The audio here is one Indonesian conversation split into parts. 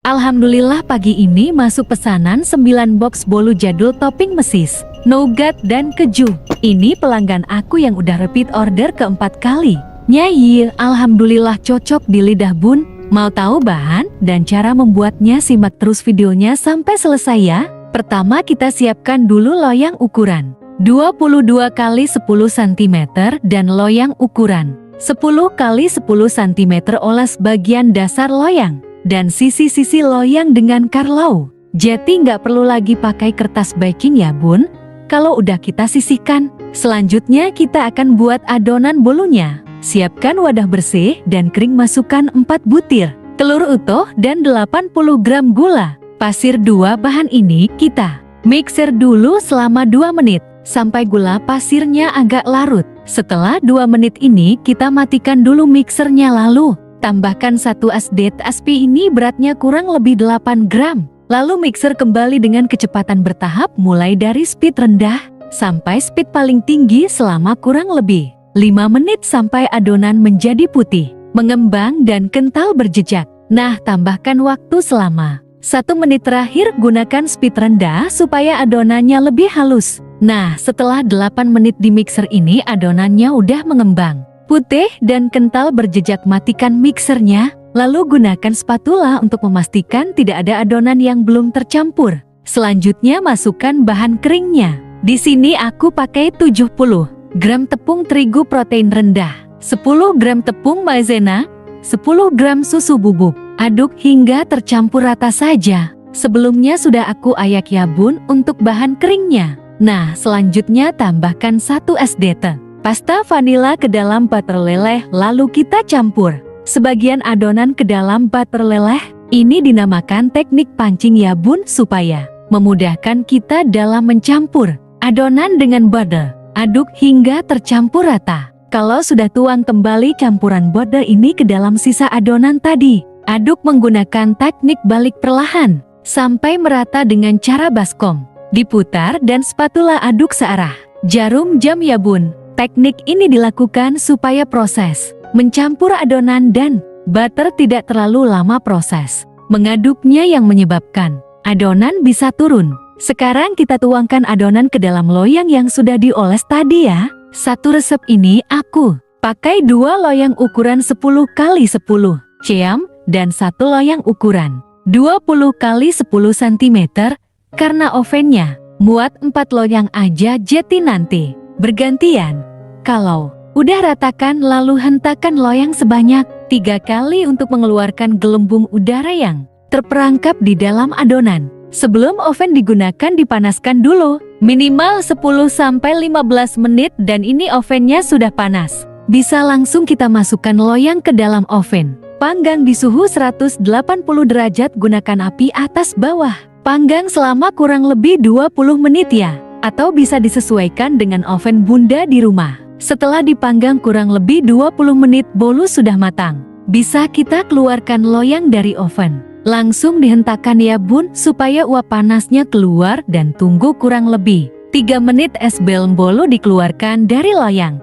Alhamdulillah pagi ini masuk pesanan 9 box bolu jadul topping mesis, nougat dan keju. Ini pelanggan aku yang udah repeat order keempat kali. Nyai, alhamdulillah cocok di lidah bun. Mau tahu bahan dan cara membuatnya? Simak terus videonya sampai selesai ya. Pertama kita siapkan dulu loyang ukuran 22 x 10 cm dan loyang ukuran 10 x 10 cm. Oles bagian dasar loyang dan sisi-sisi loyang dengan karlau. Jadi nggak perlu lagi pakai kertas baking ya bun, kalau udah kita sisihkan. Selanjutnya kita akan buat adonan bolunya. Siapkan wadah bersih dan kering, masukkan 4 butir telur utuh dan 80 gram gula pasir. Dua bahan ini kita mixer dulu selama 2 menit sampai gula pasirnya agak larut. Setelah 2 menit ini kita matikan dulu mixernya, lalu tambahkan 1 aspi, ini beratnya kurang lebih 8 gram. Lalu mixer kembali dengan kecepatan bertahap mulai dari speed rendah sampai speed paling tinggi selama kurang lebih 5 menit sampai adonan menjadi putih, mengembang dan kental berjejak. Nah, tambahkan waktu selama 1 menit terakhir, gunakan speed rendah supaya adonannya lebih halus. Nah, setelah 8 menit di mixer ini adonannya udah mengembang, putih dan kental berjejak. Matikan mixernya, lalu gunakan spatula untuk memastikan tidak ada adonan yang belum tercampur. Selanjutnya masukkan bahan keringnya. Di sini aku pakai 70 gram tepung terigu protein rendah, 10 gram tepung maizena, 10 gram susu bubuk. Aduk hingga tercampur rata saja. Sebelumnya sudah aku ayak ya bun untuk bahan keringnya. Nah, selanjutnya tambahkan 1 SDT pasta vanila ke dalam butter leleh, lalu kita campur sebagian adonan ke dalam butter leleh. Ini dinamakan teknik pancing ya bun, supaya memudahkan kita dalam mencampur adonan dengan butter. Aduk hingga tercampur rata. Kalau sudah, tuang kembali campuran butter ini ke dalam sisa adonan tadi. Aduk menggunakan teknik balik perlahan sampai merata dengan cara baskom. Diputar dan spatula aduk searah jarum jam ya bun. Teknik ini dilakukan supaya proses mencampur adonan dan butter tidak terlalu lama. Proses mengaduknya yang menyebabkan adonan bisa turun. Sekarang kita tuangkan adonan ke dalam loyang yang sudah dioles tadi ya. Satu resep ini aku pakai 2 loyang ukuran 10 x 10 cm dan 1 loyang ukuran 20 x 10 cm. Karena ovennya muat 4 loyang aja, jadi nanti bergantian. Kalau udah ratakan, lalu hentakan loyang sebanyak 3 kali untuk mengeluarkan gelembung udara yang terperangkap di dalam adonan. Sebelum oven digunakan, dipanaskan dulu minimal 10-15 menit dan ini ovennya sudah panas. Bisa langsung kita masukkan loyang ke dalam oven. Panggang di suhu 180 derajat, gunakan api atas bawah. Panggang selama kurang lebih 20 menit ya, atau bisa disesuaikan dengan oven bunda di rumah. Setelah dipanggang kurang lebih 20 menit, bolu sudah matang. Bisa kita keluarkan loyang dari oven. Langsung dihentakkan ya bun supaya uap panasnya keluar dan tunggu kurang lebih 3 menit. Es belem bolu dikeluarkan dari loyang.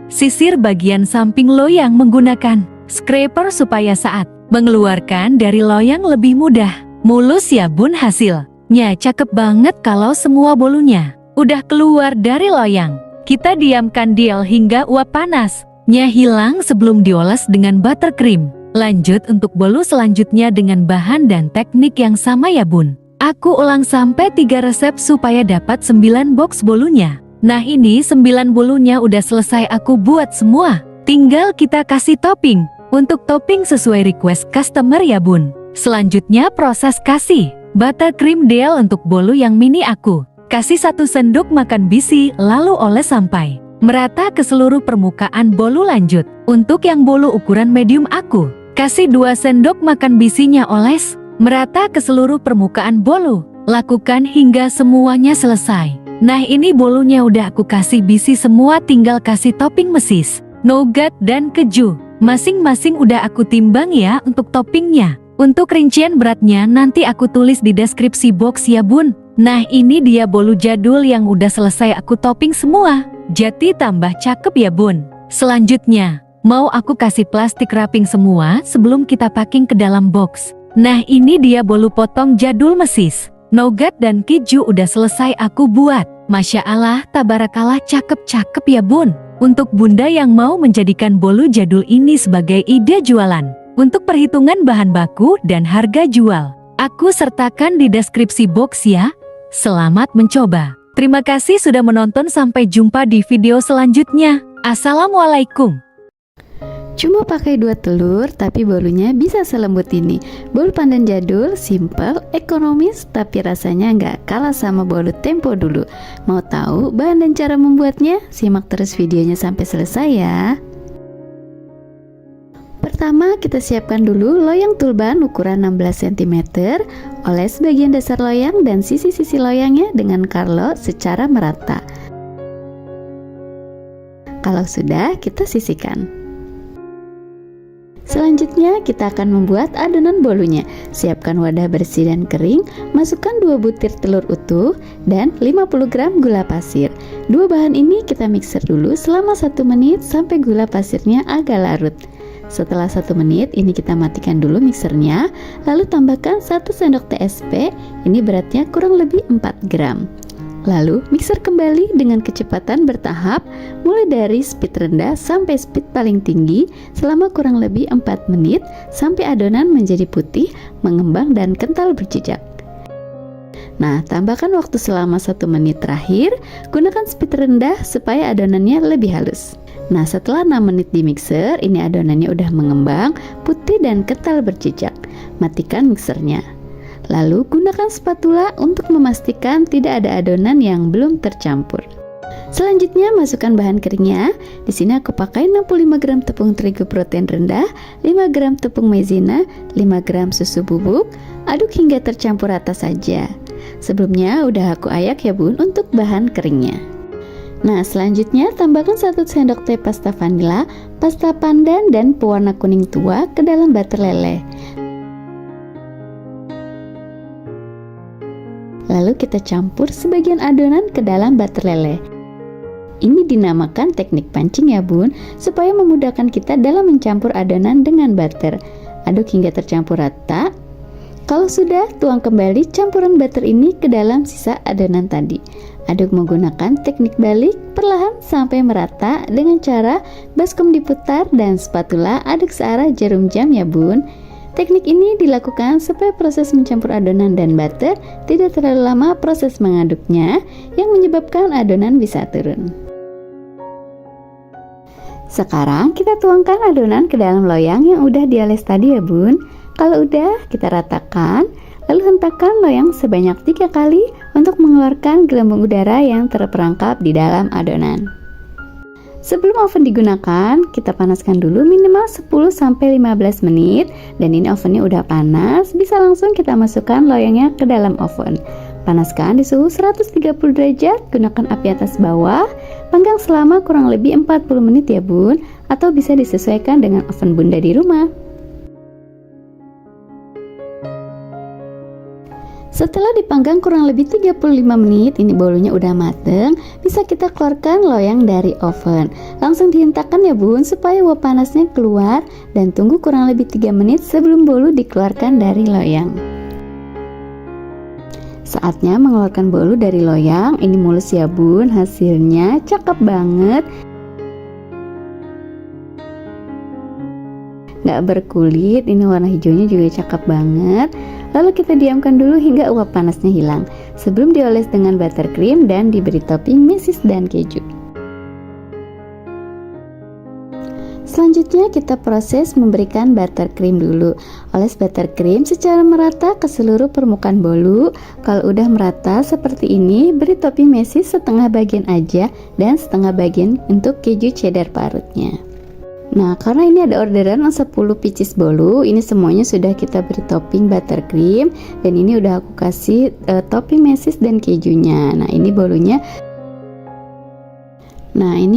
Sisir bagian samping loyang menggunakan scraper supaya saat mengeluarkan dari loyang lebih mudah. Mulus ya bun hasilnya. Cakep banget kalau semua bolunya udah keluar dari loyang. Kita diamkan hingga uap panasnya hilang sebelum dioles dengan buttercream. Lanjut untuk bolu selanjutnya dengan bahan dan teknik yang sama ya bun. Aku ulang sampai 3 resep supaya dapat 9 box bolunya. Nah, ini 9 bolunya udah selesai aku buat semua. Tinggal kita kasih topping. Untuk topping sesuai request customer ya bun. Selanjutnya proses kasih buttercream deal. Untuk bolu yang mini aku kasih 1 sendok makan bisi, lalu oles sampai merata ke seluruh permukaan bolu. Lanjut untuk yang bolu ukuran medium aku kasih 2 sendok makan bisinya, oles merata ke seluruh permukaan bolu. Lakukan hingga semuanya selesai. Nah, ini bolunya udah aku kasih bisi semua, tinggal kasih topping mesis, nougat dan keju. Masing-masing udah aku timbang ya untuk toppingnya. Untuk rincian beratnya nanti aku tulis di deskripsi box ya bun. Nah, ini dia bolu jadul yang udah selesai aku topping semua. Jadi tambah cakep ya bun. Selanjutnya Mau aku kasih plastik wrapping semua sebelum kita packing ke dalam box. Nah ini dia bolu potong jadul mesis. Nougat dan keju udah selesai aku buat. Masya Allah, tabarakallah, cakep-cakep ya bun. Untuk bunda yang mau menjadikan bolu jadul ini sebagai ide jualan. Untuk perhitungan bahan baku dan harga jual, aku sertakan di deskripsi box ya. Selamat mencoba. Terima kasih sudah menonton, sampai jumpa di video selanjutnya. Assalamualaikum. Cuma pakai 2 telur tapi bolunya bisa selembut ini. Bolu pandan jadul, simple, ekonomis, tapi rasanya nggak kalah sama bolu tempo dulu. Mau tahu bahan dan cara membuatnya? Simak terus videonya sampai selesai ya. Pertama kita siapkan dulu loyang tulban ukuran 16 cm. Oles bagian dasar loyang dan sisi-sisi loyangnya dengan karlo secara merata. Kalau sudah, kita sisihkan. Selanjutnya kita akan membuat adonan bolunya. Siapkan wadah bersih dan kering, masukkan 2 butir telur utuh dan 50 gram gula pasir. Dua bahan ini kita mixer dulu selama 1 menit sampai gula pasirnya agak larut. Setelah 1 menit ini kita matikan dulu mixernya, lalu tambahkan 1 sendok TSP, ini beratnya kurang lebih 4 gram. Lalu mixer kembali dengan kecepatan bertahap, mulai dari speed rendah sampai speed paling tinggi selama kurang lebih 4 menit sampai adonan menjadi putih, mengembang dan kental berjejak. Nah, tambahkan waktu selama 1 menit terakhir, gunakan speed rendah supaya adonannya lebih halus. Nah, setelah 6 menit di mixer, ini adonannya udah mengembang, putih dan kental berjejak. Matikan mixernya. Lalu gunakan spatula untuk memastikan tidak ada adonan yang belum tercampur. Selanjutnya masukkan bahan keringnya. Di sini aku pakai 65 gram tepung terigu protein rendah, 5 gram tepung maizena, 5 gram susu bubuk. Aduk hingga tercampur rata saja. Sebelumnya udah aku ayak ya bun untuk bahan keringnya. Nah, selanjutnya tambahkan 1 sendok teh pasta vanila, pasta pandan dan pewarna kuning tua ke dalam butter leleh. Lalu kita campur sebagian adonan ke dalam butter leleh. Ini dinamakan teknik pancing ya bun, supaya memudahkan kita dalam mencampur adonan dengan butter. Aduk hingga tercampur rata. Kalau sudah, tuang kembali campuran butter ini ke dalam sisa adonan tadi. Aduk menggunakan teknik balik perlahan sampai merata dengan cara baskom diputar dan spatula aduk searah jarum jam ya bun. Teknik ini dilakukan supaya proses mencampur adonan dan butter tidak terlalu lama proses mengaduknya yang menyebabkan adonan bisa turun. Sekarang kita tuangkan adonan ke dalam loyang yang udah dioles tadi ya bun. Kalau udah, kita ratakan, lalu hentakkan loyang sebanyak 3 kali untuk mengeluarkan gelembung udara yang terperangkap di dalam adonan. Sebelum oven digunakan, kita panaskan dulu minimal 10-15 menit. Dan ini ovennya udah panas, bisa langsung kita masukkan loyangnya ke dalam oven. Panaskan di suhu 130 derajat, gunakan api atas bawah. Panggang selama kurang lebih 40 menit ya bun, atau bisa disesuaikan dengan oven bunda di rumah. Setelah dipanggang kurang lebih 35 menit, ini bolunya udah mateng, bisa kita keluarkan loyang dari oven. Langsung dihentakkan ya bun, supaya uap panasnya keluar, dan tunggu kurang lebih 3 menit sebelum bolu dikeluarkan dari loyang. Saatnya mengeluarkan bolu dari loyang. Ini mulus ya bun, hasilnya cakep banget, nggak berkulit. Ini warna hijaunya juga cakep banget. Lalu kita diamkan dulu hingga uap panasnya hilang sebelum dioles dengan buttercream dan diberi topping mesis dan keju. Selanjutnya kita proses memberikan buttercream dulu. Oles buttercream secara merata ke seluruh permukaan bolu. Kalau udah merata seperti ini, beri topping mesis setengah bagian aja dan setengah bagian untuk keju cheddar parutnya. Nah, karena ini ada orderan 10 pieces bolu, ini semuanya sudah kita beri topping buttercream, dan ini udah aku kasih topping mesis dan kejunya. Nah, ini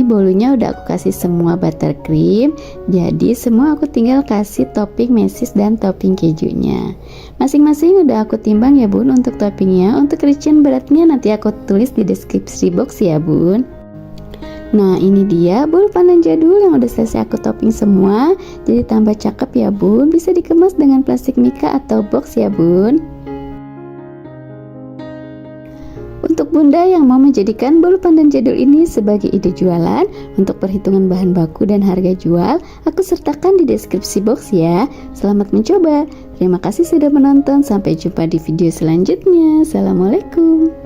bolunya udah aku kasih semua buttercream, jadi semua aku tinggal kasih topping mesis dan topping kejunya. Masing-masing udah aku timbang ya bun untuk toppingnya. Untuk rincian beratnya nanti aku tulis di deskripsi box ya bun. Nah, ini dia bolu pandan jadul yang udah selesai aku topping semua. Jadi tambah cakep ya bun. Bisa dikemas dengan plastik mika atau box ya bun. Untuk bunda yang mau menjadikan bolu pandan jadul ini sebagai ide jualan, untuk perhitungan bahan baku dan harga jual, aku sertakan di deskripsi box ya. Selamat mencoba. Terima kasih sudah menonton. Sampai jumpa di video selanjutnya. Assalamualaikum.